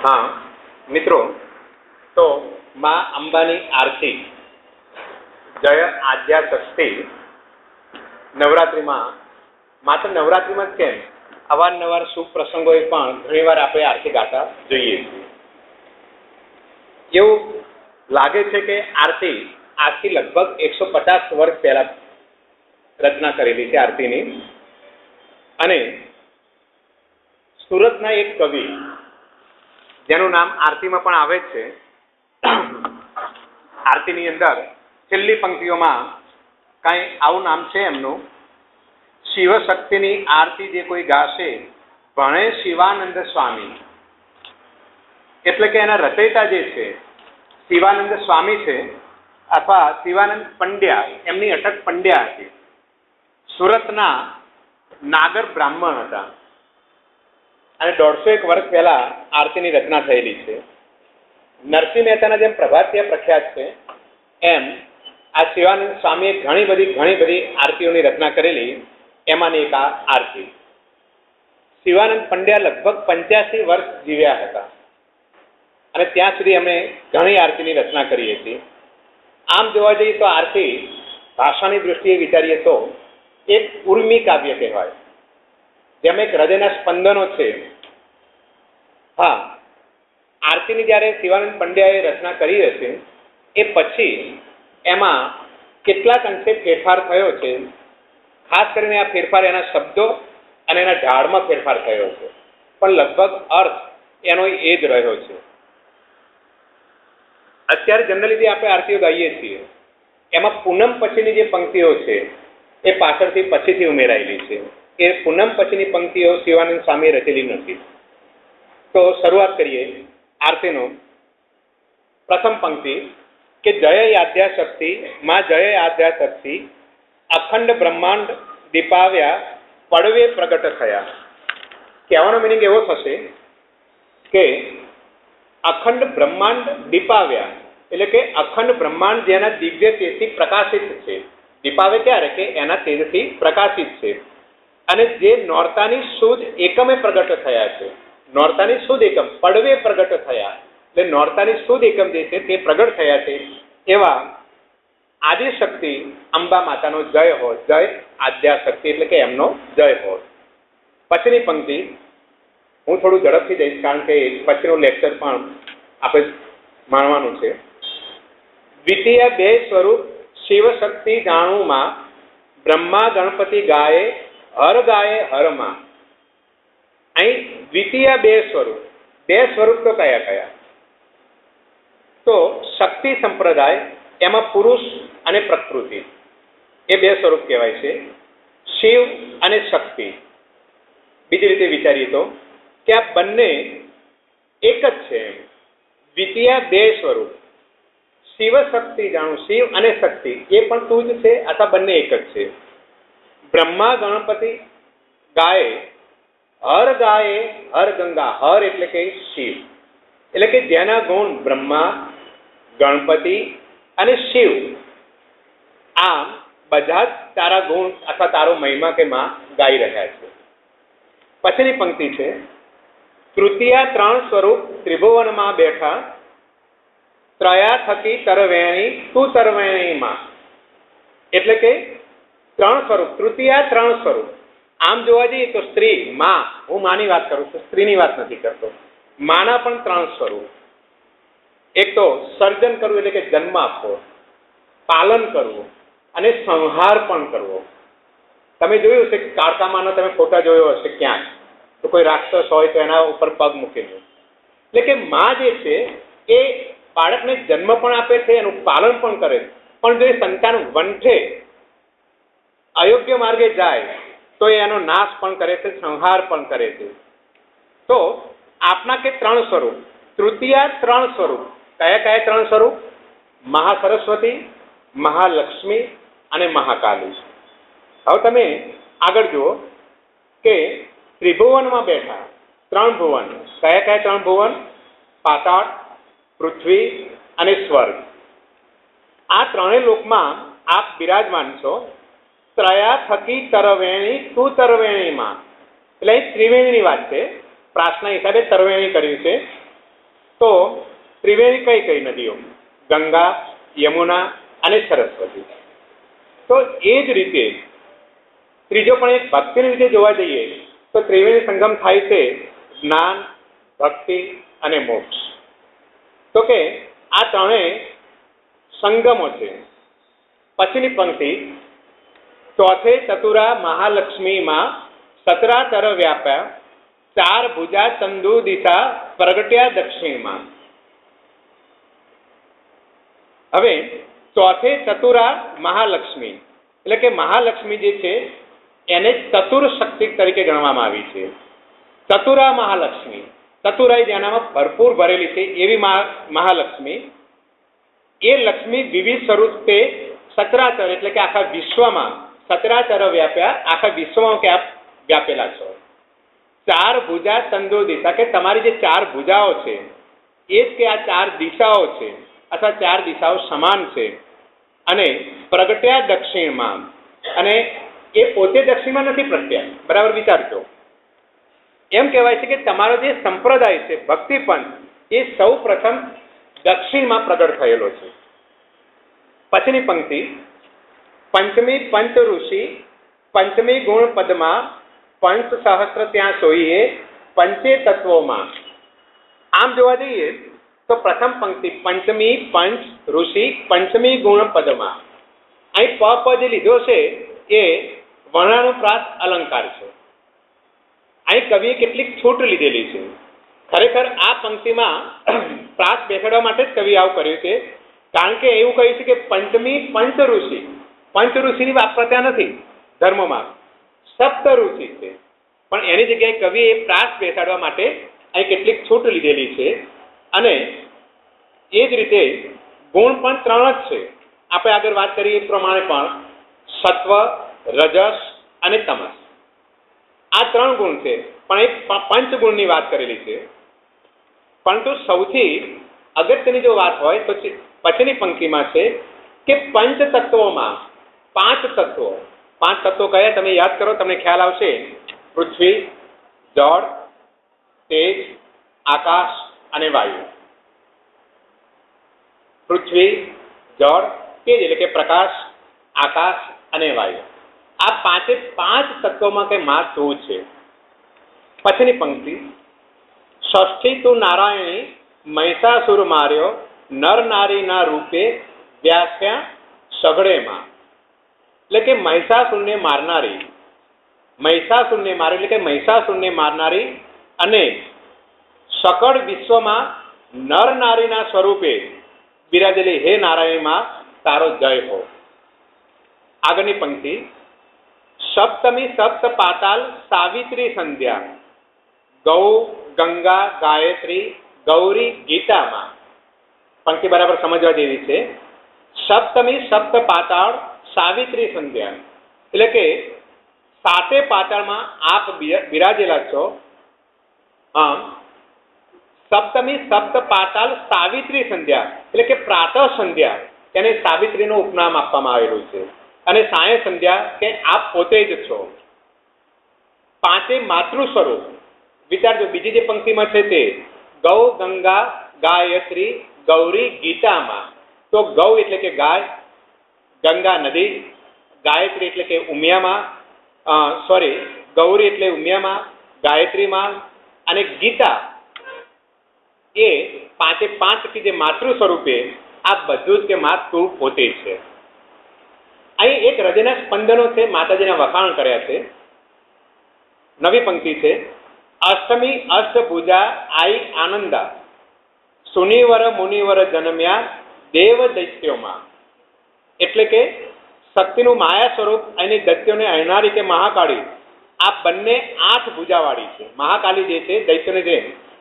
हाँ मित्रों, तो माँ अंबानी आरती जय आद्या शक्ति नवरात्रि में मात्र नवरात्रि में केम अवारनवार शुभ प्रसंगोए पण घणीवार आपणे आरती गाता जोईए छीए। एवुं लागे छे के आरती आजथी लगभग 150 वर्ष पहला रचना करेली छे आरतीनी। अने सूरतना एक कवि जेनुं नाम आरती में पण आवे छे, आरतीनी अंदर छेल्ली पंक्तिओमां कांई आवुं नाम छे एमनुं, शिवशक्तिनी आरती जे कोई गाशे भणे शिवानंद स्वामी। एटले के एना रचयिता जे छे शिवानंद स्वामी छे अथवा शिवानंद पंड्या, एमनी अटक पंड्या हती। सूरतना नागर ब्राह्मण हता અને 150 વર્ષ પહેલા આરતીની રચના થયેલી છે। નરસિંહ મહેતાના જેમ પ્રભાતિયા પ્રખ્યાત છે એમ આ શિવાનંદ સ્વામીએ ઘણી બધી આરતીઓની રચના કરેલી, એમાંની એક આ આરતી। શિવાનંદ પંડ્યા લગભગ 85 વર્ષ જીવ્યા હતા અને ત્યાં સુધી અમે ઘણી આરતીની રચના કરી હતી। આમ જોવા જઈએ તો આરતી ભાષાની દૃષ્ટિએ વિચારીએ તો એક ઉર્મી કાવ્ય કહેવાય, જેમ એક હૃદયના સ્પંદનો છે। હા, આરતીની જ્યારે શિવાનંદ પંડ્યાએ રચના કરી હશે એ પછી એમાં કેટલાક અંશે ફેરફાર થયો છે। ખાસ કરીને આ ફેરફાર એના શબ્દો અને એના ઢાળમાં ફેરફાર થયો છે, પણ લગભગ અર્થ એનો એ જ રહ્યો છે। અત્યારે જનરલી જે આપણે આરતીઓ ગાઈએ છીએ એમાં પૂનમ પછીની જે પંક્તિઓ છે એ પાછળથી પછીથી ઉમેરાયેલી છે। એ પૂનમ પછીની પંક્તિઓ શિવાનંદ સ્વામી રચેલી નથી। તો શરૂઆત કરીએ આરતીનો। પ્રથમ પંક્તિ કે જય આદ્યા શક્તિ માં જય આદ્યા શક્તિ અખંડ બ્રહ્માંડ દીપાવ્યા પડવે પ્રગટ થયા। કહેવાનો મિનિંગ એવો થશે કે અખંડ બ્રહ્માંડ દીપાવ્યા એટલે કે અખંડ બ્રહ્માંડ જેના દિવ્ય તેજથી પ્રકાશિત છે। દીપાવે ક્યારે કે એના તેજથી પ્રકાશિત છે અને જે નોરતાની સુદ એકમે પ્રગટ થયા છે। નોરતાની સુદ એકમ પડવે પ્રગટ થયા એટલે નોરતાની સુદ એકમ જે છે તે પ્રગટ થયા છે। એવા આદિશક્તિ અંબા માતાનો જય હો। જય આદ્યા શક્તિ એટલે કે એમનો જય હો। પછીની પંક્તિ હું થોડું ઝડપથી જઈશ કારણ કે પછીનું લેક્ચર પણ આપણે માણવાનું છે। દ્વિતીય બે સ્વરૂપ શિવશક્તિ જાણુમાં બ્રહ્મા ગણપતિ ગાયે હર ગાયે હરમાં। અહીં દ્વિતીય બે સ્વરૂપ તો કયા કયા? તો શક્તિ સંપ્રદાય એમાં પુરુષ અને પ્રકૃતિ એ બે સ્વરૂપ કહેવાય છે, શિવ અને શક્તિ। બીજી રીતે વિચારીએ તો કે આ બંને એક જ છે। દ્વિતીય બે સ્વરૂપ શિવશક્તિ જાણું, શિવ અને શક્તિ એ પણ તું જ છે અથવા બંને એક જ છે। બ્રહ્મા ગણપતિ ગાયે હર ગંગા। હર એટલે કે શિવ એટલે કે જેના ગુણ બ્રહ્મા, ગણપતિ અને શિવ, આમ બધા જ તારા ગુણ અથવા તારો મહિમા કે માં ગાઈ રહ્યા છે। પછીની પંક્તિ છે તૃતીય ત્રણ સ્વરૂપ ત્રિભુવનમાં બેઠા ત્રયા થકી તરવેણી તું તરવેણીમાં। એટલે કે ત્રણ સ્વરૂપ, તૃતીય ત્રણ સ્વરૂપ। આમ જોવા જઈએ તો સ્ત્રી માં, હું માની વાત કરું છું, સ્ત્રીની વાત નથી કરતો। માના પણ ત્રણ સ્વરૂપ, એક તો સર્જન કરવું એટલે કે જન્મ આપવો, પાલન કરવું અને સંહાર પણ કરવો। તમે જોયું હશે કે કાળકામાનો તમે ફોટા જોયો હશે ક્યાંક, તો કોઈ રાક્ષસ હોય તો એના ઉપર પગ મૂકેલું, એટલે કે માં જે છે એ બાળકને જન્મ પણ આપે છે, એનું પાલન પણ કરે છે, પણ જો એ સંતાન વંઠે અયોગ્ય માર્ગે જાય તો એનો નાશ પણ કરે છે, સંહાર પણ કરે છે। તો આપના કે ત્રણ સ્વરૂપ, તૃતીય ત્રણ સ્વરૂપ, કયા કયા ત્રણ સ્વરૂપ? મહાસરસ્વતી, મહાલક્ષ્મી અને મહાકાલી। હવે તમે આગળ જુઓ કે ત્રિભુવનમાં બેઠા ત્રણ ભુવન, કયા કયા ત્રણ ભુવન? પાતાળ, પૃથ્વી અને સ્વર્ગ। આ ત્રણેય લોકમાં આપ બિરાજમાન છો। ત્રયા થકી તરવેણી તું તરવેણીમાં, એટલે અહીં ત્રિવેણીની વાત છે, પ્રાર્થના હિસાબે તરવેણી કર્યું છે। તો ત્રિવેણી કઈ કઈ નદીઓ? ગંગા, યમુના અને સરસ્વતી. તો એ જ રીતે ત્રીજો પણ એક ભક્તિની રીતે જોવા જઈએ તો ત્રિવેણી સંગમ થાય છે જ્ઞાન, ભક્તિ અને મોક્ષ. તો કે આ ત્રણેય સંગમો છે. પછીની પંક્તિ, ચોથે ચતુરા મહાલક્ષ્મીમાં સતરાચર વ્યાપ્યા, ચાર ભુજા ચંદુ દિશા પ્રગટ્યા દક્ષિણમાં. હવે ચોથે ચતુરા મહાલક્ષ્મી એટલે કે મહાલક્ષ્મી જે છે એને ચતુર શક્તિ તરીકે ગણવામાં આવી છે. ચતુરા મહાલક્ષ્મી, ચતુરાઈ જેનામાં ભરપૂર ભરેલી છે એવી મહાલક્ષ્મી. એ લક્ષ્મી વિવિધ સ્વરૂપે સતરાચર એટલે કે આખા વિશ્વમાં સતરાચર વ્યાપ્યા, આખા વિશ્વમાં કે આપ વ્યાપેલા છો. ચાર ભુજા ચંદો દિશા કે તમારી જે ચાર ભુજાઓ છે એ જ કે આ ચાર દિશાઓ છે અથવા ચાર દિશાઓ સમાન છે. અને પ્રગટ્યા દક્ષિણમાં, અને એ પોતે દક્ષિણમાં નથી પ્રગટ્યા, બરાબર વિચારજો. એમ કહેવાય છે કે તમારો જે સંપ્રદાય છે ભક્તિ પંથ એ સૌ પ્રથમ દક્ષિણમાં પ્રગટ થયેલો છે. પછીની પંક્તિ, પંચમી પંચ ઋષિ પંચમી ગુણ પદમાં પંચ સહસ્ત્ર ત્યાં સોઈએ પંચે તત્વોમાં. આમ જોવા જઈએ તો પ્રથમ પંક્તિ પંચમી પંચ ઋષિ પંચમી ગુણ પદમાં. અહીં પ જે લીધો છે એ વર્ણાનુપ્રાસ અલંકાર છે. અહીં કવિએ કેટલીક છૂટ લીધેલી છે. ખરેખર આ પંક્તિમાં પ્રાસ બેસાડવા માટે જ કવિ આવું કર્યું છે, કારણ કે એવું કહ્યું છે કે પંચમી પંચ ઋષિ. પંચ ઋષિની વાપરતા નથી ધર્મમાં, સપ્ત ઋષિ છે. પણ એની જગ્યાએ કવિએ પ્રાસ બેસાડવા માટે અહીં કેટલીક છૂટ લીધેલી છે. અને એ જ રીતે ગુણ પણ ત્રણ જ છે. આપણે આગળ વાત કરીએ એ પ્રમાણે પણ સત્વ, રજસ અને તમસ આ ત્રણ ગુણ છે, પણ એક પંચગુણની વાત કરેલી છે. પરંતુ સૌથી અગત્યની જો વાત હોય તો પછીની પંક્તિમાં છે કે પંચ તત્વોમાં પાંચ તત્વો. પાંચ તત્વો કયા તમે યાદ કરો, તમને ખ્યાલ આવશે. પૃથ્વી, જળ, તેજ, આકાશ અને વાયુ. પૃથ્વી, જળ, તેજ એટલે કે પ્રકાશ, આકાશ અને વાયુ. આ પાંચે પાંચ તત્વોમાં કે માં તું છે. પછીની પંક્તિ, ષષ્ઠી તું નારાયણી મહિષાસુર માર્યો નર નારીના રૂપે વ્યાસ્યા સઘળેમાં. એટલે કે મહિષાસુરને મારનારી, મહિષાસુરને માર્યો એટલે કે મહિષાસુરને મારનારી અને સકળ વિશ્વમાં નર નારીના સ્વરૂપે બિરાજેલી હે નારાયણમાં તારો જય હો. આગળની પંક્તિ, સપ્તમી સપ્ત પાતાલ સાવિત્રી સંધ્યા ગૌ ગંગા ગાયત્રી ગૌરી ગીતામાં. પંક્તિ બરાબર સમજવા જેવી છે. સપ્તમી સપ્ત પાતાળ સાવિત્રી સંધ્યા એટલે કે સાતે પાતાળમાં આપ બિરાજેલા છો. આમ સપ્તમી સપ્ત પાતાલ સાવિત્રી સંધ્યા એટલે કે પ્રાતઃ સંધ્યા, તેને સાવિત્રીનું ઉપનામ આપવામાં આવેલું છે. અને સાય સંધ્યા કે આપ પોતે જ છો. પાંચે માતૃ સ્વરૂપ. વિચારજો, બીજી જે પંક્તિમાં છે તે ગૌ ગંગા ગાયત્રી ગૌરી ગીતામાં. તો ગૌ એટલે કે ગાય, ગંગા નદી, ગાયત્રી એટલે કે ઉમિયામાં, ગૌરી એટલે ઉમિયામાં, ગાયત્રીમાં, અને ગીતા એ પાંચે પાંચ કે જે માતૃ સ્વરૂપે આ બધું જ કે માં તું પોતે છે. અહીં એક હૃદયના સ્પંદનો છે, માતાજીના વખાણ કર્યા છે. નવી પંક્તિ છે, અષ્ટમી અષ્ટભુજા આઈ આનંદા સુનિવર મુનિવર જન્મ્યા દેવ દૈત્યોમાં. એટલે કે શક્તિનું માયા સ્વરૂપ એની દૈત્યોને અહેનારી કે મહાકાળી આ બંને 8 ભુજાવાળી છે. મહાકાલી જે છે દૈત્યોને જે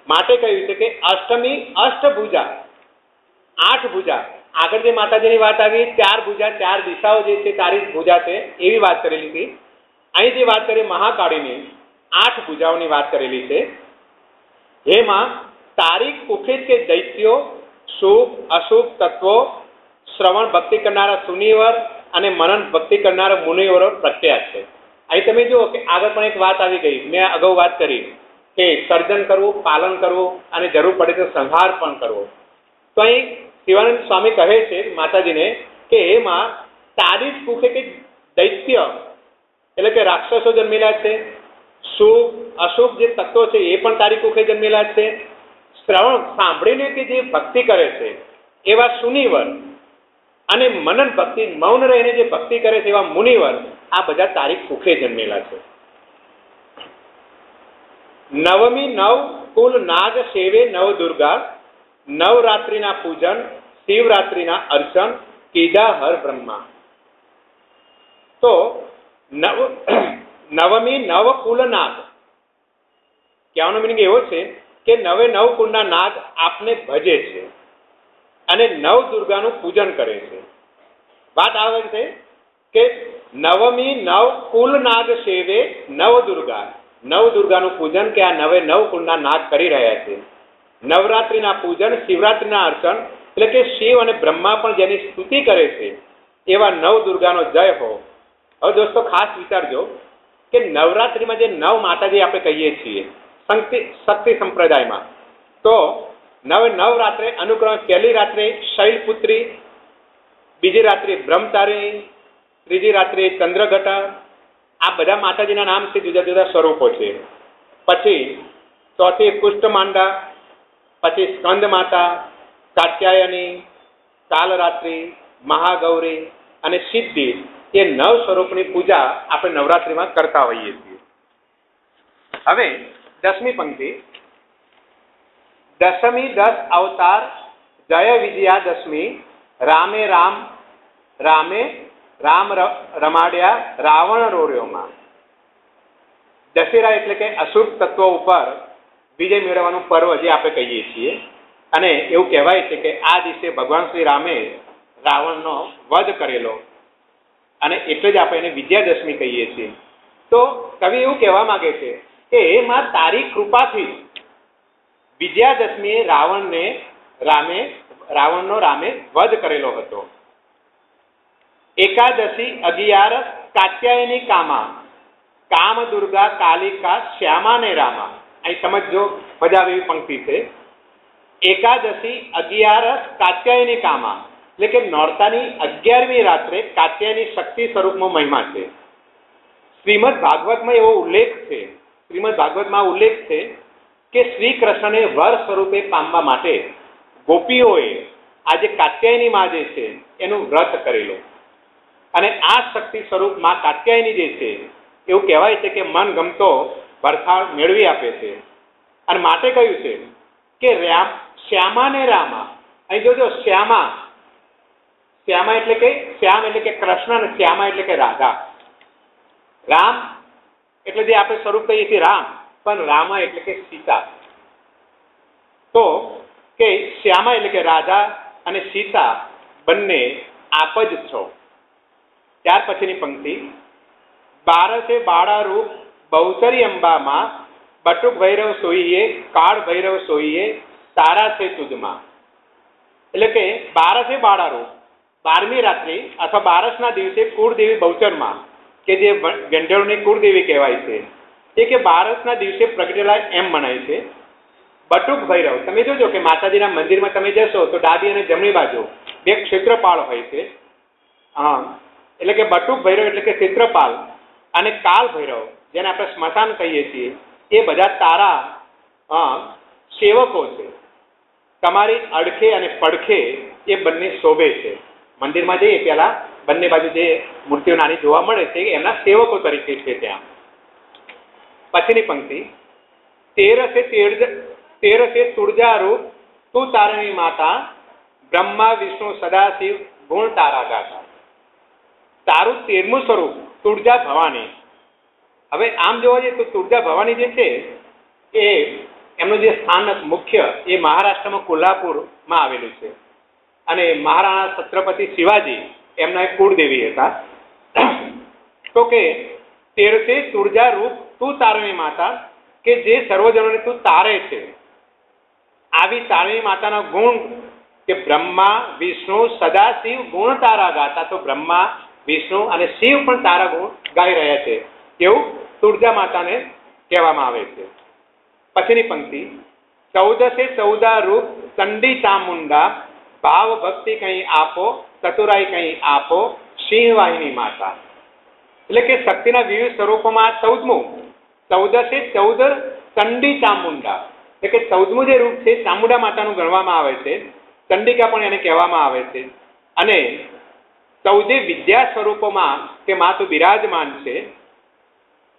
માટે કહ્યું છે કે અષ્ટમી અષ્ટભુજા, 8 ભુજા. આગળ જે માતાજીની વાત આવી 4 ભુજા 4 દિશાઓ જે છે 4 ભુજા છે એવી વાત કરેલી હતી. અહીં જે વાત કરી મહાકાળીની 8 ભુજાઓની વાત કરેલી છે. જેમાં તારીખ કુખિત કે દૈત્યો, શુભ અશુભ તત્વો, શ્રવણ ભક્તિ કરનારા સુનિવર અને મનન ભક્તિ કરનારા મુનિવરો પ્રખ્યાત છે. અહીં તમે જુઓ કે આગળ પણ એક વાત આવી ગઈ, મેં અગાઉ વાત કરી કે સર્જન કરવું, પાલન કરવું અને જરૂર પડે તો સંહાર પણ કરવો. તો અહીં શિવાનંદ સ્વામી કહે છે માતાજીને કે એમાં તારી જ કુખે કે દૈત્ય એટલે કે રાક્ષસો જન્મેલા છે, શુભ અશુભ જે તત્વો છે એ પણ તારી કુખે જન્મેલા છે, શ્રવણ સાંભળીને કે જે ભક્તિ કરે છે એવા સુનિવર અને મનન ભક્તિ મૌન રહીને જે ભક્તિ કરે છે એવા મુનિવર, આ બધા તારી કુખે જન્મેલા છે. નવમી નવ કુલ નાગ સેવે નવ દુર્ગા, નવરાત્રિના પૂજન શિવરાત્રિના અર્ચન કીધા હર બ્રહ્મા. તો નવમી નવ કુલ નાગ કહેવાનો મિનિંગ એવો છે કે નવે નવ કુળના નાગ આપને ભજે છે અને નવ દુર્ગાનું પૂજન કરે છે. વાત આવે છે કે નવમી નવ કુલ નાગ સેવે નવ દુર્ગા, નવ દુર્ગાનું પૂજન કે આ નવે નવ કુળના નાગ કરી રહ્યા છે. નવરાત્રિના પૂજન શિવરાત્રિના અર્ચન એટલે કે શિવ અને બ્રહ્મા પણ જેની સ્તુતિ કરે છે એવા નવ દુર્ગાનો જય હો. હવે દોસ્તો ખાસ વિચારજો કે નવરાત્રિમાં જે નવ માતાજી આપણે કહીએ છીએ શક્તિ સંપ્રદાયમાં, તો નવે નવ રાત્રે અનુક્રમે પહેલી રાત્રે શૈલપુત્રી, બીજી રાત્રે બ્રહ્મચારિણી, ત્રીજી રાત્રે ચંદ્રઘટા, આ બધા માતાજીના નામ છે, જુદા જુદા સ્વરૂપો છે. પછી ચોથી કુષ્ઠમાંડા, પછી સ્કંદ માતા, કાત્યાયની, કાલરાત્રિ, મહાગૌરી અને સિદ્ધિ, એ નવ સ્વરૂપની પૂજા આપણે નવરાત્રિમાં કરતા હોઈએ છીએ. હવે 10મી પંક્તિ, દશમી દસ અવતાર જય વિજયાદશમી, રામે રામ રામે રામ રમાડ્યા રાવણ રોર્યોમાં. દશેરા એટલે કે અશુભ તત્વો ઉપર વિજય મેળવવાનું પર્વ જે આપણે કહીએ છીએ, અને એવું કહેવાય છે કે આ દિવસે ભગવાન શ્રી રામે રાવણનો વધ કરેલો, અને એટલે જ આપણે એને વિજયાદશમી કહીએ છીએ. તો કવિ એવું કહેવા માંગે છે કે એમાં તારી કૃપાથી વિજયાદશમીએ રાવણનો રામે વધ કરેલો હતો. એકાદશી 11 કાત્યાયની કામા, કામ દુર્ગા કાલિકા શ્યામા ને રામા. અહીં સમજો, મજા આવે એવી પંક્તિ છે. એકાદશી 11 કાત્યાયની કામા એટલે કે નોરતાની 11મી રાત્રે કાત્યાયની શક્તિ સ્વરૂપનો મહિમા છે. શ્રીમદ ભાગવતમાં એવો ઉલ્લેખ છે, શ્રીમદ ભાગવતમાં ઉલ્લેખ છે કે શ્રી કૃષ્ણને વર સ્વરૂપે પામવા માટે ગોપીઓએ આજે કાત્યાયની માં જે છે એનું વ્રત કરેલું, અને આ શક્તિ સ્વરૂપ માં કાત્યાયની જે છે એવું કહેવાય છે કે મન ગમતો વરસાદ મેળવી આપે છે. અને માટે કહ્યું છે કે શ્યામા ને રામા. અહીં જોજો, શ્યામા એટલે કે શ્યામ એટલે કે કૃષ્ણ, અને શ્યામા એટલે કે રાધા. રામ એટલે જે આપણે સ્વરૂપ કહીએ છીએ રામ, પણ રામા એટલે કે સીતા. તો કે શ્યામા એટલે કે રાધા અને સીતા બંને આપ જ છો. ત્યાર પછીની પંક્તિ, 12 બાળા રૂપ બહુચરી અંબામાં, બટુક ભૈરવ સોઈએ કાળ ભૈરવ સોઈએ તારા છે તુજમાં. એટલે કે 12 બાળા રૂપ 12મી રાત્રિ અથવા 12ના દિવસે કુળદેવી બહુચરમાં, કે જે ગંઢેરોની કુળદેવી કહેવાય છે, એ કે 12ના દિવસે પ્રગટેલા એમ મનાય છે. બટુક ભૈરવ, તમે જોજો કે માતાજીના મંદિરમાં તમે જશો તો ડાબી અને જમણી બાજુ 2 ક્ષેત્રપાળ હોય છે. હા, એટલે કે બટુક ભૈરવ એટલે કે ક્ષેત્રપાલ, અને કાલ ભૈરવ જેને આપણે સ્મશાન કહીએ છીએ, એ બધા તારા સેવકો છે. તમારી અડખે અને પડખે એ બંને શોભે છે. મંદિરમાં જઈએ પહેલા બંને બાજુ જે મૂર્તિઓ નાની જોવા મળે છે એમના સેવકો તરીકે છે ત્યાં. પછીની પંક્તિ, 13 તુળજા રૂપ તું તારણી માતા, બ્રહ્મા વિષ્ણુ સદાશિવ ગુણ તારા ગાતા. તારું 13મું સ્વરૂપ તુળજા ભવાની. હવે આમ જોવા જઈએ તો તુળજા ભવાની જે છે એ એમનું જે સ્થાનક મુખ્ય એ મહારાષ્ટ્રમાં કોલ્હાપુરમાં આવેલું છે, અને મહારાણા છત્રપતિ શિવાજી એમના એક કુળદેવી હતા. તો કે 13 તુળજા રૂપ તું તારણી માતા, કે જે સર્વજનોને તું તારે છે. આવી તારણી માતાના ગુણ કે બ્રહ્મા વિષ્ણુ સદાશિવ ગુણ તારા ગાતા. તો બ્રહ્મા વિષ્ણુ અને શિવ પણ તારા ગુણ ગાઈ રહ્યા છે, એવું તુળજા માતાને કહેવામાં આવે છે. પછીની પંક્તિ 14 રૂપ ચંડી ચામુંડા ભાવ ભક્તિ કઈ આપો ચતુરાઈ કઈ આપો સિંહ વાહિની માતા. એટલે કે શક્તિના વિવિધ સ્વરૂપોમાં 14 ચંડી ચામુંડા એટલે કે 14મું જે રૂપ છે ચામુંડા માતાનું ગણવામાં આવે છે. ચંડિકા પણ એને કહેવામાં આવે છે. અને 14 વિદ્યા સ્વરૂપોમાં કે મા તો બિરાજમાન છે.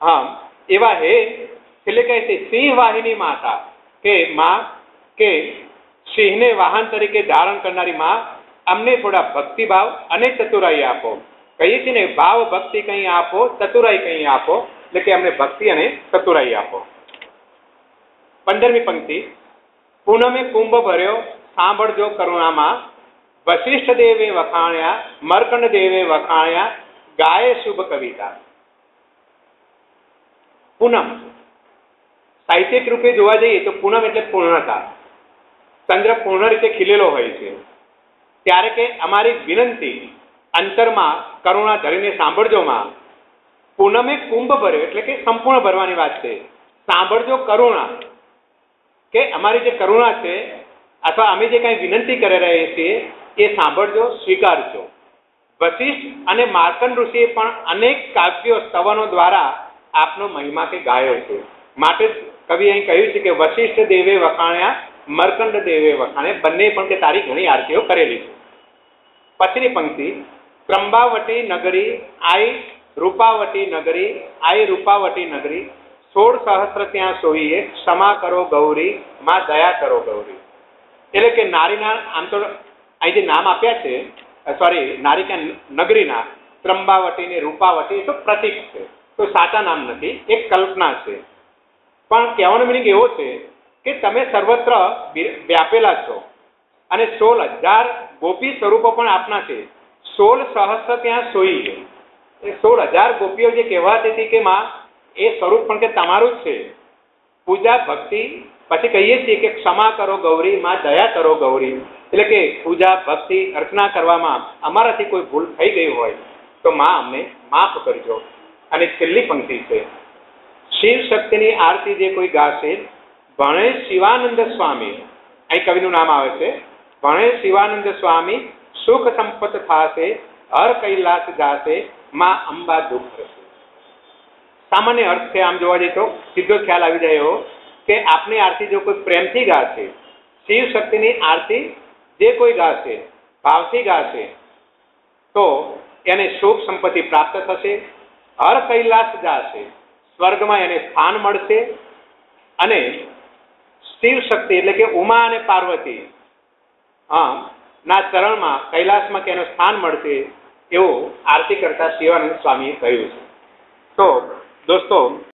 હા, એવા હે એટલે કહે છે સિંહ વાહિની માતા કે મા કે સિંહને વાહન તરીકે ધારણ કરનારી મા, અમને થોડા ભક્તિભાવ અને ચતુરાઈ આપો. કહીએ છીએ ને ભાવ ભક્તિ કઈ આપો ચતુરાઈ કઈ આપો, એટલે કે અમને ભક્તિ અને ચતુરાઈ આપો. 15મી પંક્તિ પૂનમે કુંભ ભર્યો સાંભળજો કરુણામાં વશિષ્ઠ દેવે વખાણ્યા મર્કંડ દેવે વખાણ્યા ગાય શુભ કવિતા. પૂનમ સાહિત્યિક રૂપે જોવા જઈએ તો પૂનમ એટલે પૂર્ણતા. ચંદ્ર પૂર્ણ રીતે ખીલેલો હોય છે ત્યારે કે અમારી વિનંતી અંતરમાં કરુણા ધરીને સાંભળજો માં. પૂનમે કુંભ ભર્યો એટલે કે સંપૂર્ણ ભરવાની વાત છે. સાંભળજો કરુણા કે અમારી જે કરુણા છે અથવા અમે જે કંઈ વિનંતી કરી રહ્યા છીએ એ સાંભળજો, સ્વીકારજો. વશિષ્ઠ અને માર્કંડ ઋષિએ પણ અનેક કાવ્યો સ્તવનો દ્વારા આપનો મહિમા કે ગાયો છે. માટે કવિ અહીં કહ્યું છે કે વશિષ્ઠ દેવે વખાણ્યા મર્કંડ દેવે વખાણ્યા, બંને પણ કે તારી ઘણી આરતીઓ કરેલી છે. પછીની પંક્તિ ત્રંબાવટી નગરી આઈ રૂપાવટી નગરી આઈ રૂપાવટી નગરી 16 સહસ્ત્ર ત્યાં સોઈએ ક્ષમા કરો ગૌરી માં દયા કરો ગૌરી. એટલે કે નારીના આમ તો અહીં જે નામ આપ્યા છે નારિકા નગરીના ત્રંબાવટી ને રૂપાવટી એ તો પ્રતીક છે, તો સાચા નામ નથી, એક કલ્પના છે. પણ કહેવાનો મિનિંગ એવો છે કે તમે સર્વત્ર વ્યાપેલા છો અને 16,000 ગોપી સ્વરૂપો પણ આપના છે. 16 સહસ્ત્ર ત્યાં સોઈએ, એ 16,000 ગોપીઓ જે કહેવાતી હતી કે માં એ સ્વરૂપ પણ કે તમારું જ છે. પૂજા ભક્તિ પછી કહીએ છીએ કે ક્ષમા કરો ગૌરી માં દયા કરો ગૌરી, એટલે કે પૂજા ભક્તિ અર્ચના કરવામાં અમારાથી કોઈ ભૂલ થઈ ગઈ હોય તો માં અમને માફ કરજો. અને છેલ્લી પંક્તિ છે શિવ શક્તિની આરતી જે કોઈ ગાશે ભણે શિવાનંદ સ્વામી. અહીં કવિનું નામ આવે છે ભણે શિવાનંદ સ્વામી સુખ સંપત થાશે હર કૈલાસ જાશે માં અંબા દુઃખ હશે. સામાન્ય અર્થ છે આમ જોવા જઈએ તો સીધો ખ્યાલ આવી જાય એવો કે આપની આરતી જો કોઈ પ્રેમથી ગાશે, શિવ શક્તિની આરતી જે કોઈ ગાશે ભાવથી ગાશે તો એને સુખ સંપત્તિ પ્રાપ્ત થશે, હર કૈલાસ જાશે સ્વર્ગમાં એને સ્થાન મળશે અને શિવ શક્તિ એટલે કે ઉમા અને પાર્વતી ના ચરણમાં કૈલાસમાં કે એનું સ્થાન મળશે એવું આરતી કરતા શિવાનંદ સ્વામીએ કહ્યું છે. તો દોસ્તો